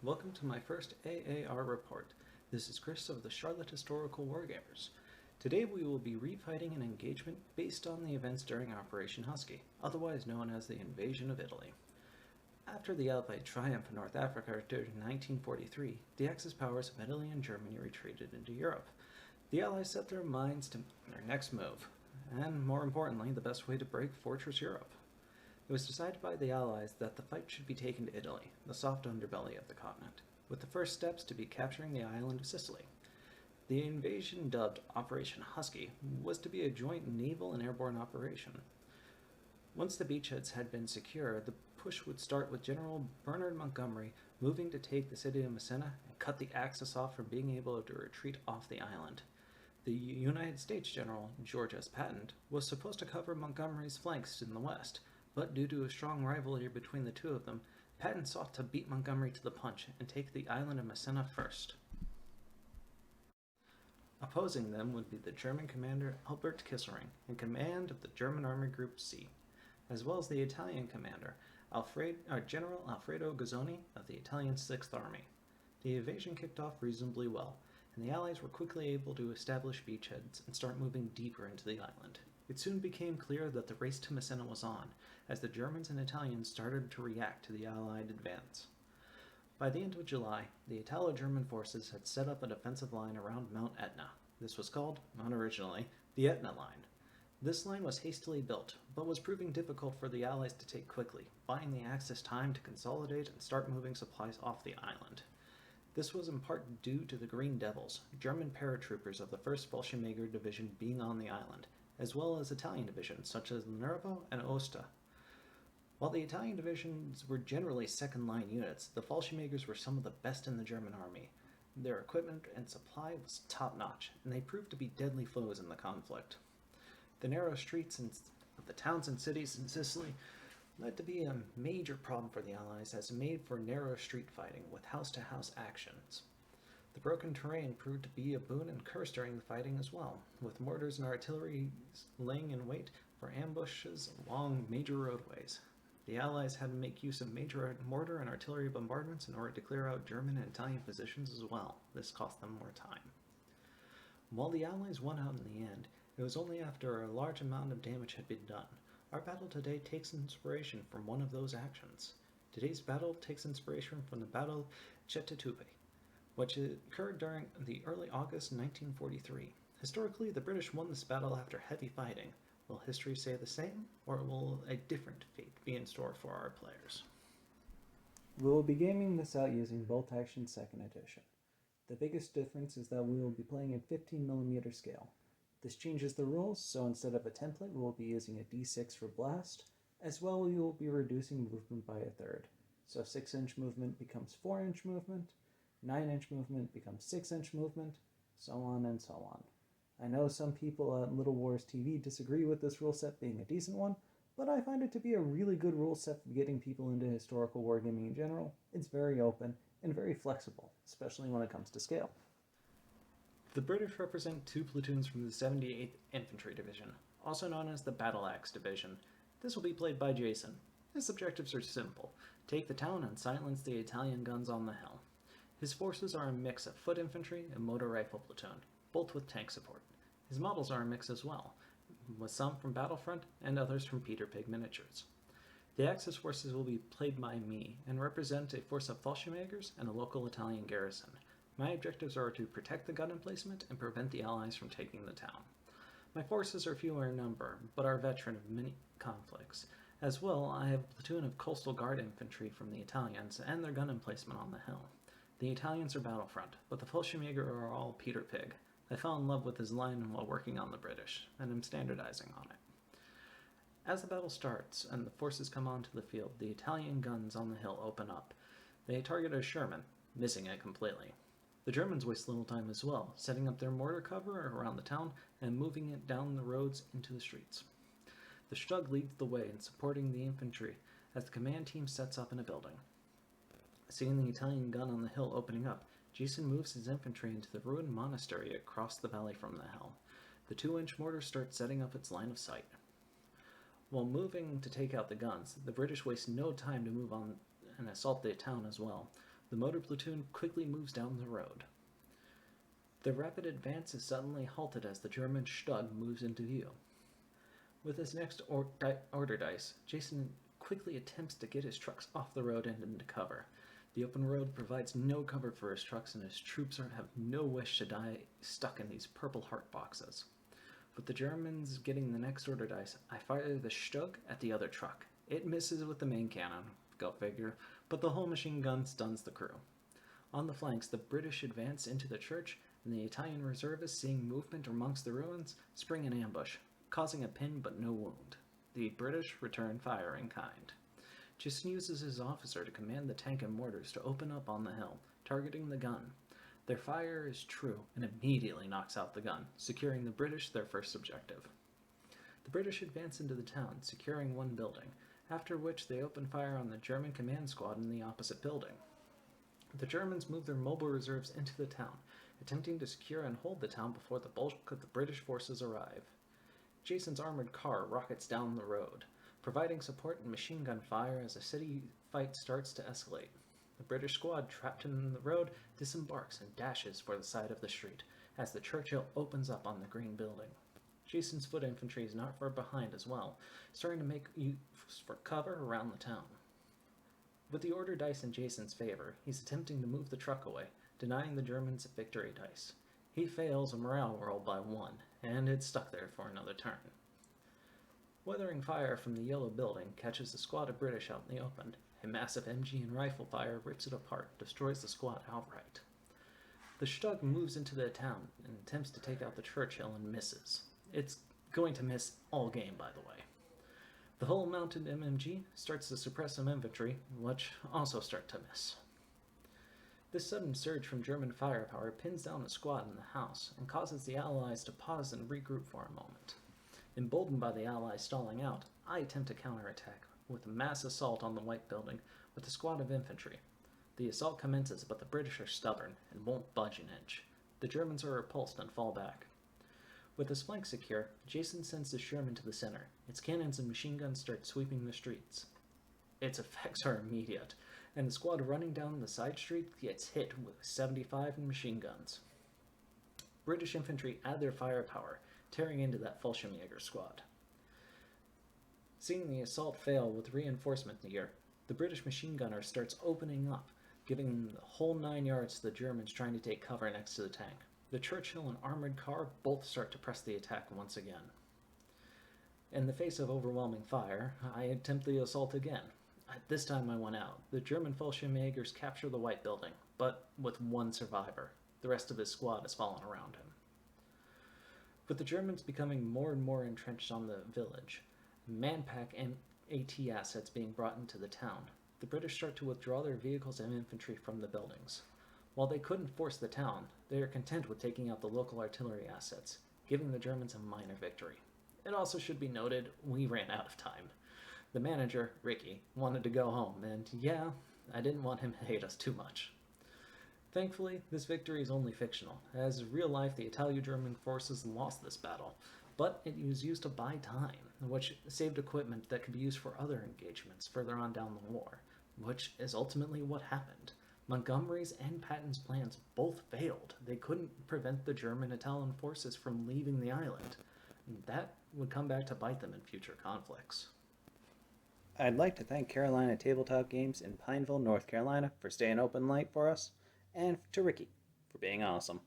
Welcome to my first AAR report. This is Chris of the Charlotte Historical Wargamers. Today we will be refighting an engagement based on the events during Operation Husky, otherwise known as the Invasion of Italy. After the Allied triumph in North Africa during 1943, the Axis powers of Italy and Germany retreated into Europe. The Allies set their minds to their next move, and more importantly, the best way to break Fortress Europe. It was decided by the Allies that the fight should be taken to Italy, the soft underbelly of the continent, with the first steps to be capturing the island of Sicily. The invasion, dubbed Operation Husky, was to be a joint naval and airborne operation. Once the beachheads had been secure, the push would start with General Bernard Montgomery moving to take the city of Messina and cut the Axis off from being able to retreat off the island. The United States General George S. Patton was supposed to cover Montgomery's flanks in the west, but due to a strong rivalry between the two of them, Patton sought to beat Montgomery to the punch and take the island of Messina first. Opposing them would be the German commander Albert Kissering, in command of the German Army Group C, as well as the Italian commander General Alfredo Guzzoni of the Italian Sixth Army. The invasion kicked off reasonably well, and the Allies were quickly able to establish beachheads and start moving deeper into the island. It soon became clear that the race to Messina was on, as the Germans and Italians started to react to the Allied advance. By the end of July, the Italo-German forces had set up a defensive line around Mount Etna. This was called, originally, the Etna Line. This line was hastily built, but was proving difficult for the Allies to take quickly, buying the Axis time to consolidate and start moving supplies off the island. This was in part due to the Green Devils, German paratroopers of the 1st Fallschirmjäger Division being on the island, as well as Italian divisions such as Nervo and Aosta. While the Italian divisions were generally second-line units, the Fallschirmjägers were some of the best in the German army. Their equipment and supply was top-notch, and they proved to be deadly foes in the conflict. The narrow streets of the towns and cities in Sicily led to be a major problem for the Allies, as made for narrow street fighting with house-to-house actions. The broken terrain proved to be a boon and curse during the fighting as well, with mortars and artillery laying in wait for ambushes along major roadways. The Allies had to make use of major mortar and artillery bombardments in order to clear out German and Italian positions as well. This cost them more time. While the Allies won out in the end, it was only after a large amount of damage had been done. Our battle today takes inspiration from one of those actions. Today's battle takes inspiration from the Battle of Cettutupe, which occurred during the early August 1943. Historically, the British won this battle after heavy fighting. Will history say the same, or will a different fate be in store for our players? We will be gaming this out using Bolt Action 2nd Edition. The biggest difference is that we will be playing in 15mm scale. This changes the rules, so instead of a template, we will be using a D6 for blast. As well, we will be reducing movement by a third. So 6-inch movement becomes 4-inch movement, 9-inch movement becomes 6-inch movement, so on and so on. I know some people at Little Wars TV disagree with this rule set being a decent one, but I find it to be a really good rule set for getting people into historical wargaming in general. It's very open and very flexible, especially when it comes to scale. The British represent 2 platoons from the 78th Infantry Division, also known as the Battle Axe Division. This will be played by Jason. His objectives are simple: take the town and silence the Italian guns on the hill. His forces are a mix of foot infantry and motor rifle platoon, both with tank support. His models are a mix as well, with some from Battlefront and others from Peter Pig Miniatures. The Axis forces will be played by me and represent a force of Fallschirmjägers and a local Italian garrison. My objectives are to protect the gun emplacement and prevent the Allies from taking the town. My forces are fewer in number, but are veteran of many conflicts. As well, I have a platoon of Coastal Guard infantry from the Italians and their gun emplacement on the hill. The Italians are Battlefront, but the Fallschirmjäger are all Peter Pig. I fell in love with his line while working on the British, and am standardizing on it. As the battle starts and the forces come onto the field, the Italian guns on the hill open up. They target a Sherman, missing it completely. The Germans waste little time as well, setting up their mortar cover around the town and moving it down the roads into the streets. The Stug leads the way in supporting the infantry as the command team sets up in a building. Seeing the Italian gun on the hill opening up, Jason moves his infantry into the ruined monastery across the valley from the hill. The 2-inch mortar starts setting up its line of sight. While moving to take out the guns, the British waste no time to move on and assault the town as well. The motor platoon quickly moves down the road. Their rapid advance is suddenly halted as the German Stug moves into view. With his next order dice, Jason quickly attempts to get his trucks off the road and into cover. The open road provides no cover for his trucks, and his troops have no wish to die stuck in these purple heart boxes. With the Germans getting the next order dice, I fire the Stug at the other truck. It misses with the main cannon, go figure, but the whole machine gun stuns the crew. On the flanks, the British advance into the church, and the Italian reservists, seeing movement amongst the ruins, spring an ambush, causing a pin but no wound. The British return fire in kind. Jason uses his officer to command the tank and mortars to open up on the hill, targeting the gun. Their fire is true and immediately knocks out the gun, securing the British their first objective. The British advance into the town, securing one building, after which they open fire on the German command squad in the opposite building. The Germans move their mobile reserves into the town, attempting to secure and hold the town before the bulk of the British forces arrive. Jason's armored car rockets down the road, providing support and machine gun fire as a city fight starts to escalate. The British squad, trapped in the road, disembarks and dashes for the side of the street as the Churchill opens up on the green building. Jason's foot infantry is not far behind as well, starting to make use for cover around the town. With the order dice in Jason's favor, he's attempting to move the truck away, denying the Germans a victory dice. He fails a morale roll by 1, and it's stuck there for another turn. Weathering fire from the yellow building catches the squad of British out in the open. A massive MG and rifle fire rips it apart, destroys the squad outright. The Stug moves into the town and attempts to take out the Churchill and misses. It's going to miss all game, by the way. The whole mounted MMG starts to suppress some infantry, which also start to miss. This sudden surge from German firepower pins down a squad in the house and causes the Allies to pause and regroup for a moment. Emboldened by the Allies stalling out, I attempt to counterattack with a mass assault on the White Building with a squad of infantry. The assault commences, but the British are stubborn and won't budge an inch. The Germans are repulsed and fall back. With his flank secure, Jason sends the Sherman to the center. Its cannons and machine guns start sweeping the streets. Its effects are immediate, and the squad running down the side street gets hit with 75 machine guns. British infantry add their firepower, tearing into that Fallschirmjäger squad. Seeing the assault fail with reinforcement near, the British machine gunner starts opening up, giving the whole 9 yards to the Germans trying to take cover next to the tank. The Churchill and armored car both start to press the attack once again. In the face of overwhelming fire, I attempt the assault again. This time I went out. The German Fallschirmjägers capture the White Building, but with one survivor. The rest of his squad has fallen around him. With the Germans becoming more and more entrenched on the village, manpack and AT assets being brought into the town, the British start to withdraw their vehicles and infantry from the buildings. While they couldn't force the town, they are content with taking out the local artillery assets, giving the Germans a minor victory. It also should be noted, we ran out of time. The manager, Ricky, wanted to go home, and yeah, I didn't want him to hate us too much. Thankfully, this victory is only fictional, as in real life the Italo-German forces lost this battle, but it was used to buy time, which saved equipment that could be used for other engagements further on down the war, which is ultimately what happened. Montgomery's and Patton's plans both failed. They couldn't prevent the German-Italian forces from leaving the island. That would come back to bite them in future conflicts. I'd like to thank Carolina Tabletop Games in Pineville, North Carolina for staying open late for us, and to Ricky for being awesome.